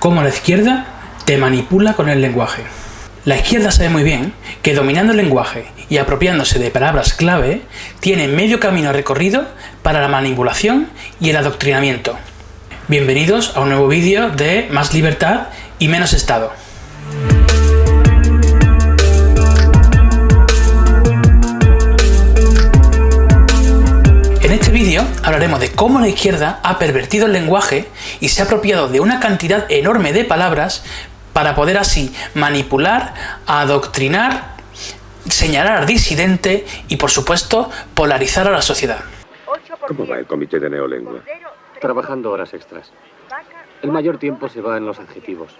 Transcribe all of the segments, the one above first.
cómo la izquierda te manipula con el lenguaje. La izquierda sabe muy bien que dominando el lenguaje y apropiándose de palabras clave, tiene medio camino recorrido para la manipulación y el adoctrinamiento. Bienvenidos a un nuevo vídeo de Más Libertad y Menos Estado. En este vídeo hablaremos de cómo la izquierda ha pervertido el lenguaje y se ha apropiado de una cantidad enorme de palabras para poder así manipular, adoctrinar, señalar al disidente y, por supuesto, polarizar a la sociedad. ¿Cómo va el comité de neolengua? Trabajando horas extras. El mayor tiempo se va en los adjetivos.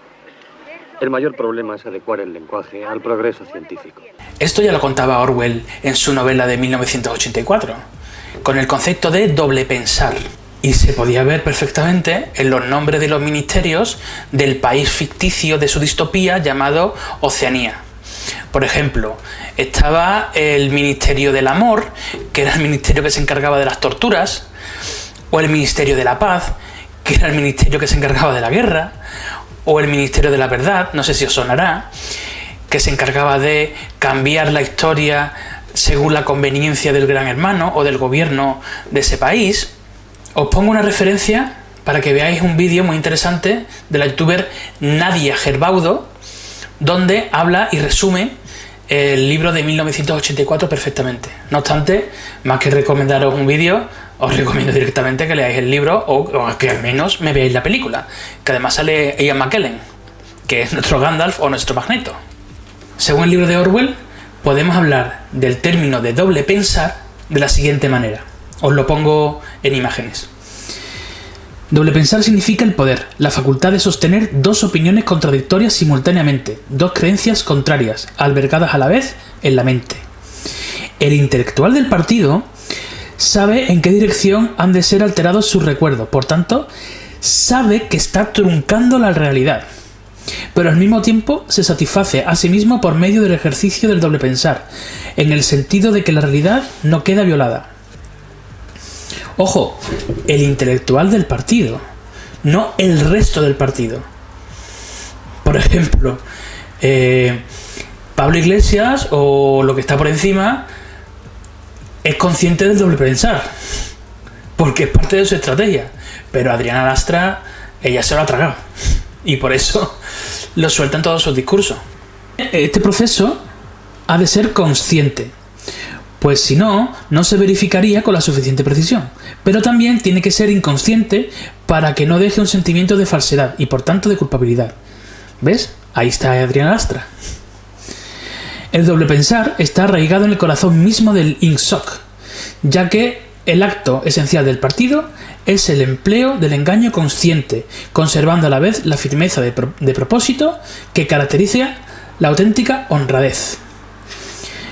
El mayor problema es adecuar el lenguaje al progreso científico. Esto ya lo contaba Orwell en su novela de 1984, con el concepto de doble pensar. Y se podía ver perfectamente en los nombres de los ministerios del país ficticio de su distopía llamado Oceanía. Por ejemplo, estaba el Ministerio del Amor, que era el ministerio que se encargaba de las torturas, o el Ministerio de la Paz, que era el ministerio que se encargaba de la guerra, o el Ministerio de la Verdad, no sé si os sonará, que se encargaba de cambiar la historia según la conveniencia del gran hermano o del gobierno de ese país. Os pongo una referencia para que veáis un vídeo muy interesante de la youtuber Nadia Gerbaudo, donde habla y resume el libro de 1984 perfectamente. No obstante, más que recomendaros un vídeo, os recomiendo directamente que leáis el libro o que al menos me veáis la película, que además sale Ian McKellen, que es nuestro Gandalf o nuestro Magneto. Según el libro de Orwell, podemos hablar del término de doble pensar de la siguiente manera. Os lo pongo en imágenes. Doble pensar significa el poder, la facultad de sostener dos opiniones contradictorias simultáneamente, dos creencias contrarias, albergadas a la vez en la mente. El intelectual del partido sabe en qué dirección han de ser alterados sus recuerdos, por tanto, sabe que está truncando la realidad, pero al mismo tiempo se satisface a sí mismo por medio del ejercicio del doble pensar, en el sentido de que la realidad no queda violada. Ojo, el intelectual del partido, no el resto del partido. Por ejemplo, Pablo Iglesias o lo que está por encima es consciente del doble pensar, porque es parte de su estrategia, pero Adriana Lastra, ella se lo ha tragado y por eso lo suelta en todos sus discursos. Este proceso ha de ser consciente, pues si no, no se verificaría con la suficiente precisión. Pero también tiene que ser inconsciente para que no deje un sentimiento de falsedad y por tanto de culpabilidad. ¿Ves? Ahí está Adriana Lastra. El doble pensar está arraigado en el corazón mismo del INSOC, ya que el acto esencial del partido es el empleo del engaño consciente, conservando a la vez la firmeza de propósito que caracteriza la auténtica honradez.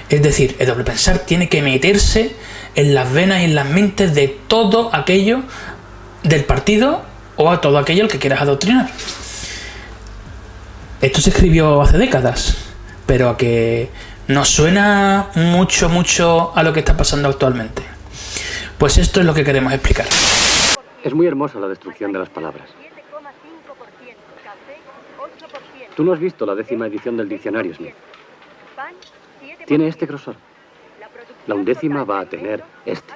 Es decir, el doble pensar tiene que meterse en las venas y en las mentes de todo aquello del partido o a todo aquello al que quieras adoctrinar. Esto se escribió hace décadas, pero a que nos suena mucho a lo que está pasando actualmente. Pues esto es lo que queremos explicar. Es muy hermosa la destrucción de las palabras. Tú no has visto la 10ª edición del diccionario, Smith. Tiene este grosor. La 11ª va a tener este.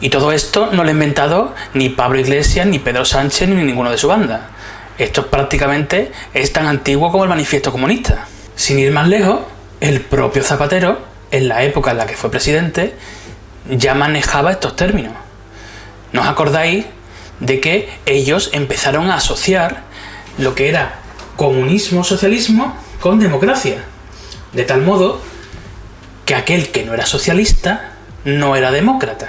Y todo esto no lo ha inventado ni Pablo Iglesias, ni Pedro Sánchez, ni ninguno de su banda. Esto prácticamente es tan antiguo como el Manifiesto Comunista. Sin ir más lejos, el propio Zapatero, en la época en la que fue presidente, ya manejaba estos términos. ¿No os acordáis de que ellos empezaron a asociar lo que era comunismo, socialismo con democracia? De tal modo que aquel que no era socialista no era demócrata.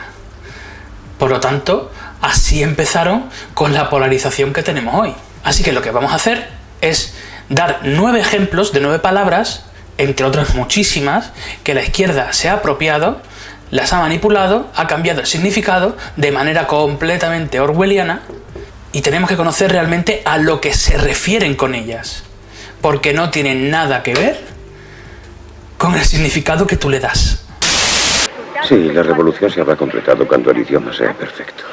Por lo tanto, así empezaron con la polarización que tenemos hoy. Así que lo que vamos a hacer es dar 9 ejemplos de 9 palabras, entre otras muchísimas, que la izquierda se ha apropiado, las ha manipulado, ha cambiado el significado de manera completamente orwelliana y tenemos que conocer realmente a lo que se refieren con ellas, porque no tienen nada que ver con el significado que tú le das. Sí, la revolución se habrá completado cuando el idioma sea perfecto.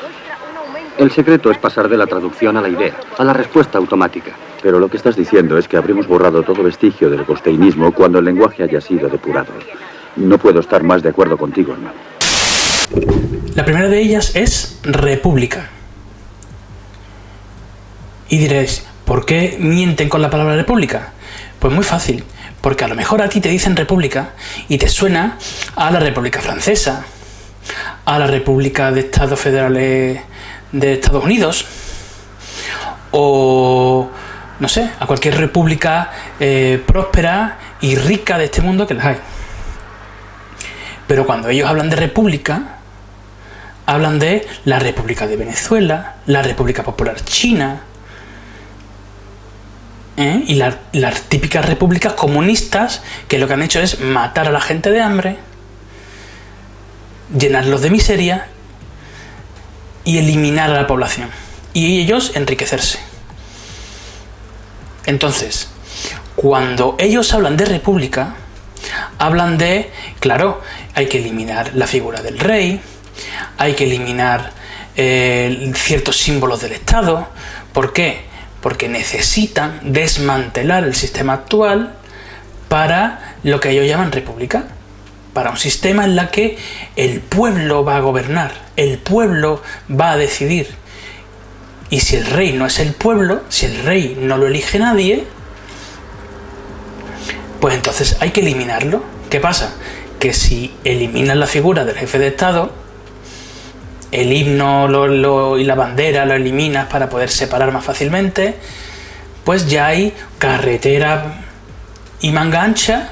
El secreto es pasar de la traducción a la idea, a la respuesta automática. Pero lo que estás diciendo es que habremos borrado todo vestigio del gosteinismo cuando el lenguaje haya sido depurado. No puedo estar más de acuerdo contigo, hermano. La primera de ellas es república. Y diréis, ¿por qué mienten con la palabra república? Pues muy fácil, porque a lo mejor a ti te dicen república y te suena a la República Francesa, a la República de Estados Federales de Estados Unidos, o no sé, a cualquier república próspera y rica de este mundo que las hay. Pero cuando ellos hablan de república, hablan de la República de Venezuela, la República Popular China, y las típicas repúblicas comunistas que lo que han hecho es matar a la gente de hambre, llenarlos de miseria y eliminar a la población, y ellos enriquecerse. Entonces, cuando ellos hablan de república, hablan de, claro, hay que eliminar la figura del rey, hay que eliminar ciertos símbolos del Estado. ¿Por qué? Porque necesitan desmantelar el sistema actual para lo que ellos llaman república, para un sistema en el que el pueblo va a gobernar, el pueblo va a decidir. Y si el rey no es el pueblo, si el rey no lo elige nadie, pues entonces hay que eliminarlo. ¿Qué pasa? Que si eliminas la figura del jefe de Estado, el himno y la bandera lo eliminas para poder separar más fácilmente, pues ya hay carretera y manga ancha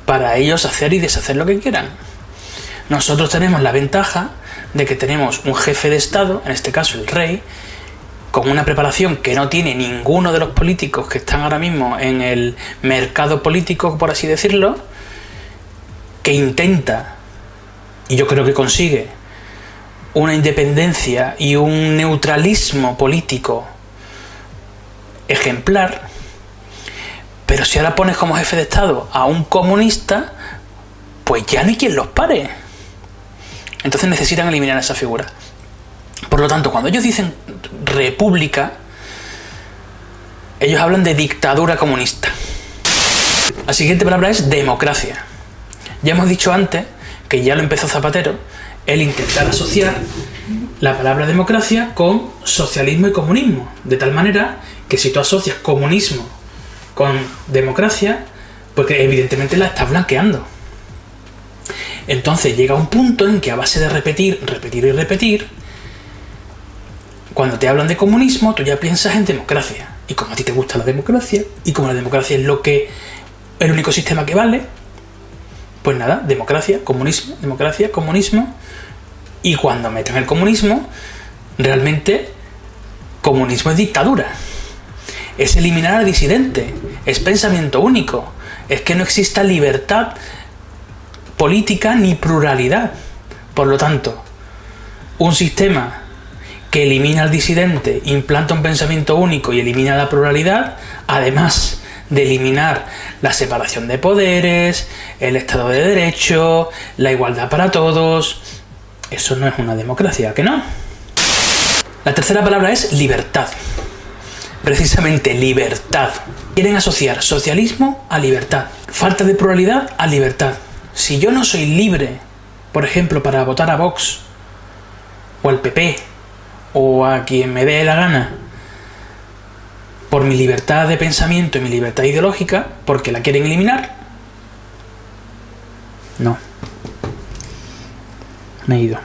para ellos hacer y deshacer lo que quieran. Nosotros tenemos la ventaja de que tenemos un jefe de Estado, en este caso el rey, con una preparación que no tiene ninguno de los políticos que están ahora mismo en el mercado político, por así decirlo, que intenta, y yo creo que consigue, una independencia y un neutralismo político ejemplar. Pero si ahora pones como jefe de Estado a un comunista, pues ya no hay quien los pare. Entonces necesitan eliminar esa figura. Por lo tanto, cuando ellos dicen república, ellos hablan de dictadura comunista. La siguiente palabra es democracia. Ya hemos dicho antes, que ya lo empezó Zapatero, el intentar asociar la palabra democracia con socialismo y comunismo. De tal manera que si tú asocias comunismo con democracia, pues evidentemente la estás blanqueando. Entonces llega un punto en que a base de repetir y repetir, cuando te hablan de comunismo, tú ya piensas en democracia. Y como a ti te gusta la democracia, y como la democracia es el único sistema que vale, pues nada, democracia, comunismo, y cuando meten el comunismo, realmente comunismo es dictadura. Es eliminar al disidente, es pensamiento único, es que no exista libertad política ni pluralidad. Por lo tanto, un sistema que elimina al disidente, implanta un pensamiento único y elimina la pluralidad, además de eliminar la separación de poderes, el Estado de Derecho, la igualdad para todos, eso no es una democracia, ¿a que no? La tercera palabra es libertad. Precisamente libertad. Quieren asociar socialismo a libertad, falta de pluralidad a libertad. Si yo no soy libre, por ejemplo, para votar a Vox, o al PP, o a quien me dé la gana, por mi libertad de pensamiento y mi libertad ideológica, porque la quieren eliminar, no. Me he ido.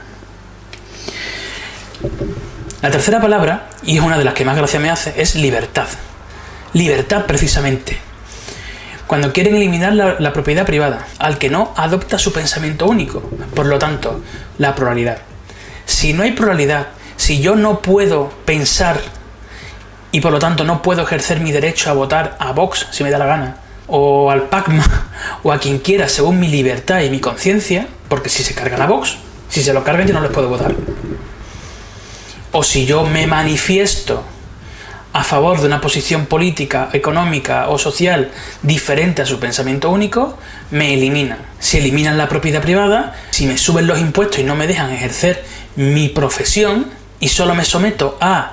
La tercera palabra, y es una de las que más gracia me hace, es libertad. Libertad, precisamente. Cuando quieren eliminar la propiedad privada, al que no adopta su pensamiento único. Por lo tanto, la pluralidad. Si no hay pluralidad, si yo no puedo pensar y por lo tanto no puedo ejercer mi derecho a votar a Vox si me da la gana, o al PACMA, o a quien quiera según mi libertad y mi conciencia, porque si se cargan a Vox, si se lo cargan yo no les puedo votar. O si yo me manifiesto a favor de una posición política, económica o social diferente a su pensamiento único, me eliminan. Si eliminan la propiedad privada, si me suben los impuestos y no me dejan ejercer mi profesión, y solo me someto a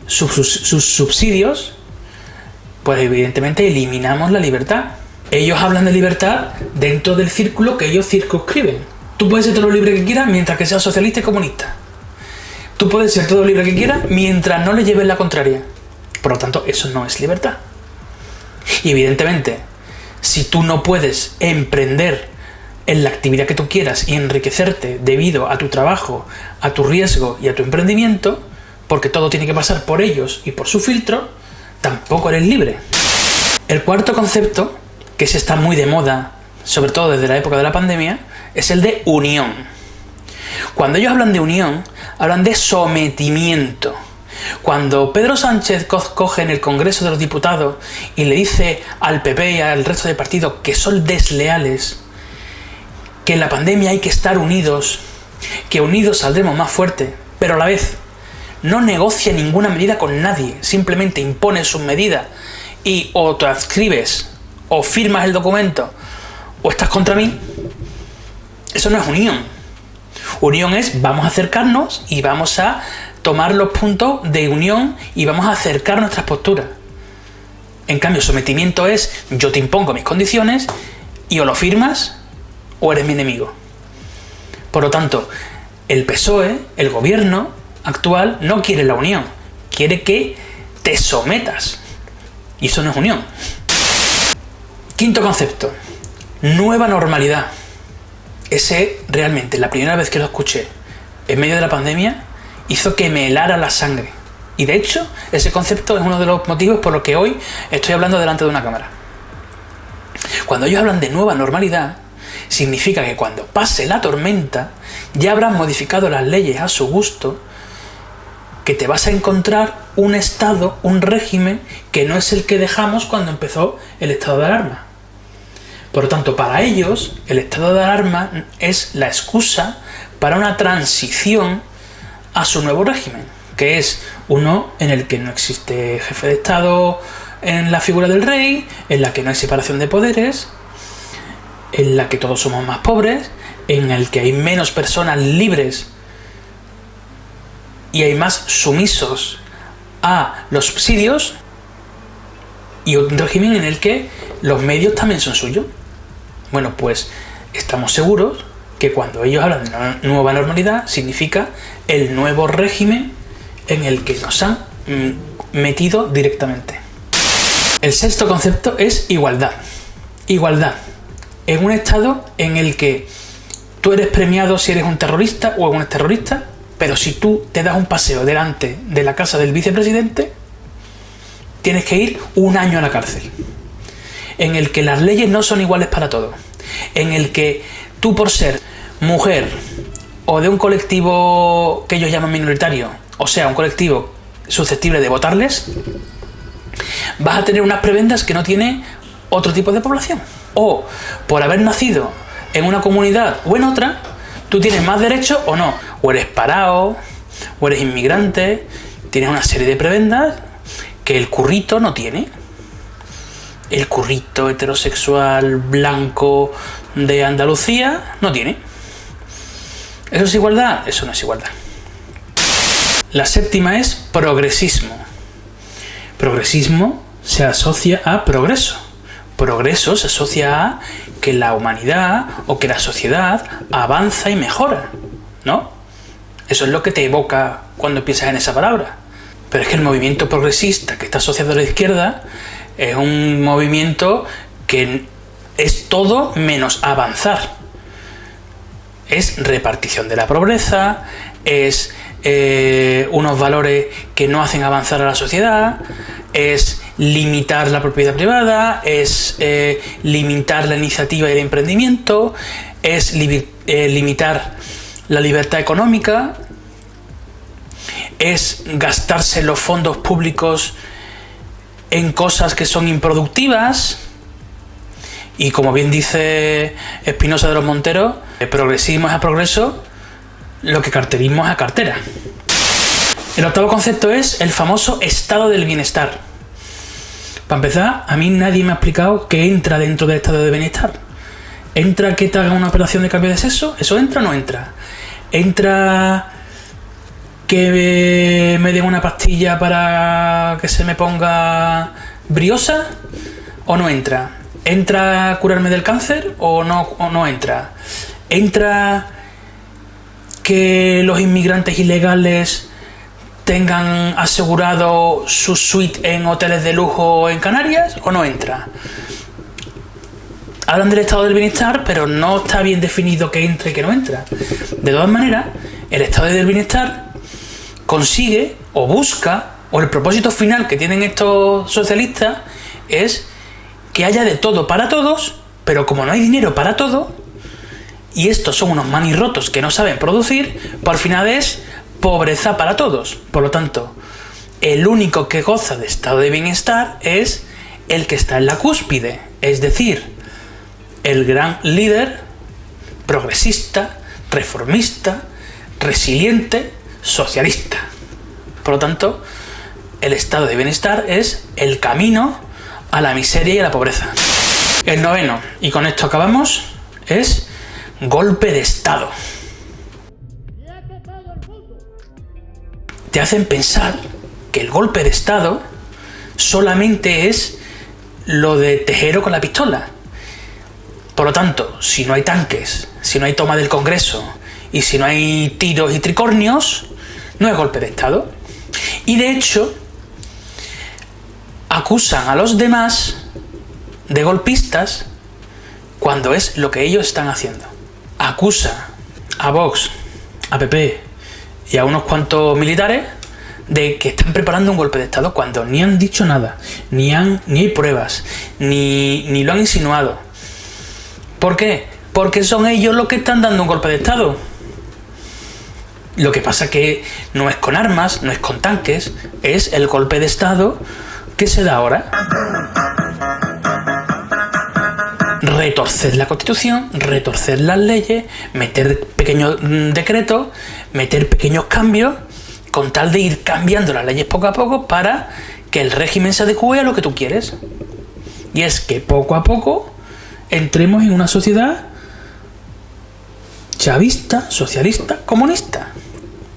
sus subsidios, pues evidentemente eliminamos la libertad. Ellos hablan de libertad dentro del círculo que ellos circunscriben. Tú puedes ser todo lo libre que quieras mientras que seas socialista y comunista. Tú puedes ser todo lo libre que quieras mientras no le lleves la contraria. Por lo tanto, eso no es libertad. Y evidentemente, si tú no puedes emprender en la actividad que tú quieras y enriquecerte debido a tu trabajo, a tu riesgo y a tu emprendimiento, porque todo tiene que pasar por ellos y por su filtro, tampoco eres libre. El cuarto concepto, que se está muy de moda, sobre todo desde la época de la pandemia, es el de unión. Cuando ellos hablan de unión, hablan de sometimiento. Cuando Pedro Sánchez coge en el Congreso de los Diputados y le dice al PP y al resto de partidos que son desleales, que en la pandemia hay que estar unidos, que unidos saldremos más fuertes, pero a la vez no negocia ninguna medida con nadie, simplemente impone sus medidas y o te adscribes o firmas el documento o estás contra mí, eso no es unión. Unión es vamos a acercarnos y vamos a tomar los puntos de unión y vamos a acercar nuestras posturas. En cambio, sometimiento es yo te impongo mis condiciones y o lo firmas o eres mi enemigo. Por lo tanto, el PSOE, el gobierno actual, no quiere la unión, quiere que te sometas. Y eso no es unión. Quinto concepto, nueva normalidad. Ese realmente, la primera vez que lo escuché en medio de la pandemia, hizo que me helara la sangre. Y de hecho, ese concepto es uno de los motivos por los que hoy estoy hablando delante de una cámara. Cuando ellos hablan de nueva normalidad, significa que cuando pase la tormenta, ya habrán modificado las leyes a su gusto, que te vas a encontrar un estado, un régimen, que no es el que dejamos cuando empezó el estado de alarma. Por lo tanto, para ellos, el estado de alarma es la excusa para una transición a su nuevo régimen, que es uno en el que no existe jefe de Estado en la figura del rey, en la que no hay separación de poderes, en la que todos somos más pobres, en el que hay menos personas libres y hay más sumisos a los subsidios, y un régimen en el que los medios también son suyos. Bueno, pues estamos seguros que cuando ellos hablan de nueva normalidad significa el nuevo régimen en el que nos han metido directamente. El sexto concepto es igualdad. Igualdad. En un estado en el que tú eres premiado si eres un terrorista o un terrorista, pero si tú te das un paseo delante de la casa del vicepresidente, tienes que ir 1 año a la cárcel. En el que las leyes no son iguales para todos. En el que tú, por ser mujer o de un colectivo que ellos llaman minoritario, o sea, un colectivo susceptible de votarles, vas a tener unas prebendas que no tiene otro tipo de población. O por haber nacido en una comunidad o en otra, tú tienes más derechos o no. O eres parado, o eres inmigrante, tienes una serie de prebendas que el currito no tiene. El currito heterosexual blanco de Andalucía no tiene. ¿Eso es igualdad? Eso no es igualdad. La séptima es progresismo. Progresismo se asocia a progreso. Progreso se asocia a que la humanidad o que la sociedad avanza y mejora, ¿no? Eso es lo que te evoca cuando piensas en esa palabra. Pero es que el movimiento progresista que está asociado a la izquierda es un movimiento que es todo menos avanzar. Es repartición de la pobreza, es unos valores que no hacen avanzar a la sociedad, es limitar la propiedad privada, es limitar la iniciativa y el emprendimiento, es limitar la libertad económica, es gastarse los fondos públicos en cosas que son improductivas. Y como bien dice Espinosa de los Monteros, el progresismo es a progreso lo que carterismo es a cartera. El octavo concepto es el famoso estado del bienestar. Para empezar, a mí nadie me ha explicado qué entra dentro del estado de bienestar. ¿Entra que te hagan una operación de cambio de sexo? ¿Eso entra o no entra? ¿Entra que me den una pastilla para que se me ponga briosa o no entra? ¿Entra a curarme del cáncer o no entra? ¿Entra que los inmigrantes ilegales tengan asegurado su suite en hoteles de lujo en Canarias o no entra? Hablan del estado del bienestar, pero no está bien definido qué entra y qué no entra. De todas maneras, el estado del bienestar consigue o busca, o el propósito final que tienen estos socialistas es que haya de todo para todos, pero como no hay dinero para todo, y estos son unos manirrotos que no saben producir, por final es pobreza para todos. Por lo tanto, el único que goza de estado de bienestar es el que está en la cúspide, es decir, el gran líder progresista, reformista, resiliente, socialista. Por lo tanto, el estado de bienestar es el camino a la miseria y a la pobreza. El noveno, y con esto acabamos, es golpe de estado. Te hacen pensar que el golpe de estado solamente es lo de Tejero con la pistola. Por lo tanto, si no hay tanques, si no hay toma del Congreso y si no hay tiros y tricornios, no es golpe de estado. Y de hecho, acusan a los demás de golpistas cuando es lo que ellos están haciendo. Acusa a Vox, a PP y a unos cuantos militares de que están preparando un golpe de estado cuando ni han dicho nada, ni hay pruebas, ni lo han insinuado. ¿Por qué? Porque son ellos los que están dando un golpe de estado. Lo que pasa que no es con armas, no es con tanques, es el golpe de estado que se da ahora. Retorcer la Constitución, retorcer las leyes, meter pequeños decretos, meter pequeños cambios, con tal de ir cambiando las leyes poco a poco para que el régimen se adecue a lo que tú quieres. Y es que poco a poco entremos en una sociedad chavista, socialista, comunista.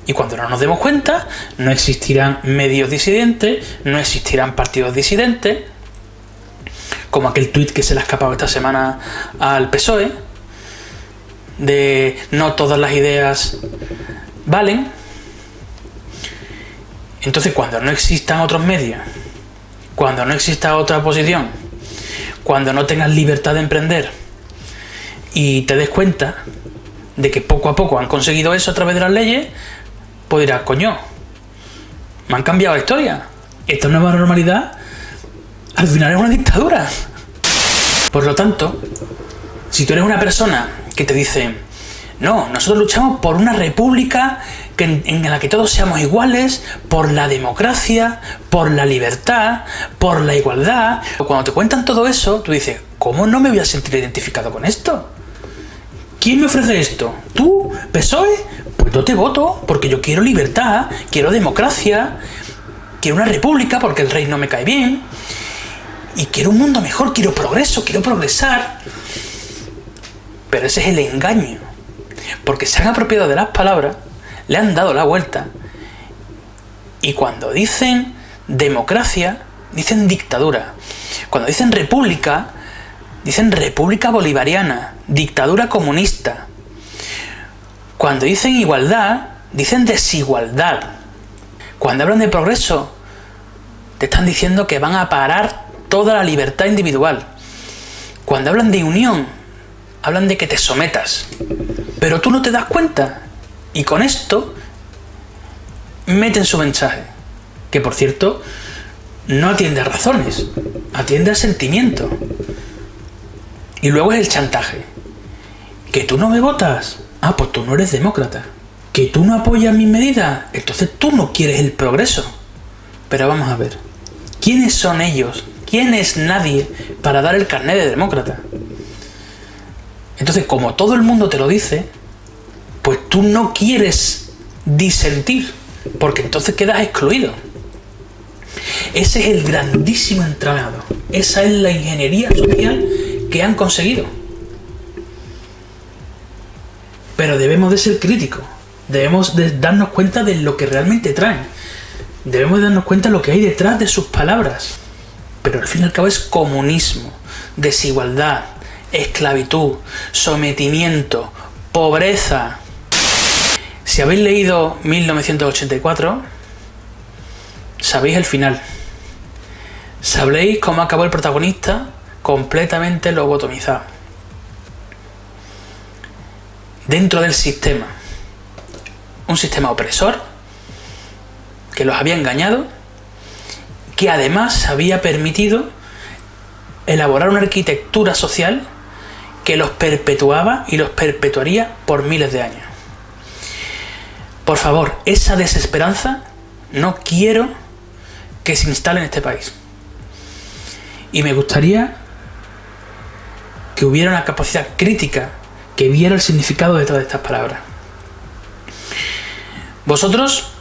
Y cuando no nos demos cuenta, no existirán medios disidentes, no existirán partidos disidentes, como aquel tuit que se le ha escapado esta semana al PSOE, de no todas las ideas valen. Entonces, cuando no existan otros medios, cuando no exista otra oposición, cuando no tengas libertad de emprender y te des cuenta de que poco a poco han conseguido eso a través de las leyes, pues dirás, coño, me han cambiado la historia. Esta nueva normalidad al final es una dictadura. Por lo tanto, si tú eres una persona que te dice, no, nosotros luchamos por una república en la que todos seamos iguales, por la democracia, por la libertad, por la igualdad. Cuando te cuentan todo eso, tú dices, ¿cómo no me voy a sentir identificado con esto? ¿Quién me ofrece esto? ¿Tú? ¿PSOE? Pues yo te voto, porque yo quiero libertad, quiero democracia, quiero una república porque el rey no me cae bien, y quiero un mundo mejor, quiero progreso, quiero progresar. Pero ese es el engaño, porque se han apropiado de las palabras, le han dado la vuelta, y cuando dicen democracia, dicen dictadura. Cuando dicen república, dicen república bolivariana, dictadura comunista. Cuando dicen igualdad, dicen desigualdad. Cuando hablan de progreso, te están diciendo que van a parar toda la libertad individual. Cuando hablan de unión, hablan de que te sometas. Pero tú no te das cuenta. Y con esto meten su mensaje. Que, por cierto, no atiende a razones, atiende a sentimientos. Y luego es el chantaje. ¿Que tú no me votas? Ah, pues tú no eres demócrata. ¿Que tú no apoyas mis medidas? Entonces tú no quieres el progreso. Pero vamos a ver. ¿Quiénes son ellos? ¿Quién es nadie para dar el carnet de demócrata? Entonces, como todo el mundo te lo dice, pues tú no quieres disentir, porque entonces quedas excluido. Ese es el grandísimo entramado. Esa es la ingeniería social que han conseguido. Pero debemos de ser críticos Debemos de darnos cuenta de lo que realmente traen. Debemos de darnos cuenta de lo que hay detrás de sus palabras. Pero al fin y al cabo es comunismo, desigualdad, esclavitud, sometimiento, pobreza. Si habéis leído 1984, sabéis el final. Sabréis cómo acabó el protagonista completamente lobotomizado. Dentro del sistema. Un sistema opresor que los había engañado, que además había permitido elaborar una arquitectura social que los perpetuaba y los perpetuaría por miles de años. Por favor, esa desesperanza no quiero que se instale en este país. Y me gustaría que hubiera una capacidad crítica que viera el significado de todas estas palabras. ¿Vosotros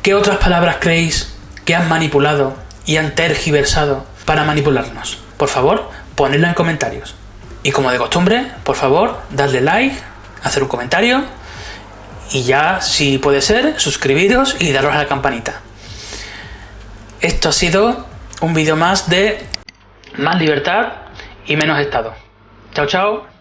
qué otras palabras creéis que han manipulado y han tergiversado para manipularnos? Por favor, ponedla en comentarios. Y como de costumbre, por favor, darle like, hacer un comentario y ya, si puede ser, suscribiros y daros a la campanita. Esto ha sido un vídeo más de Más libertad y menos Estado. Chao, chao.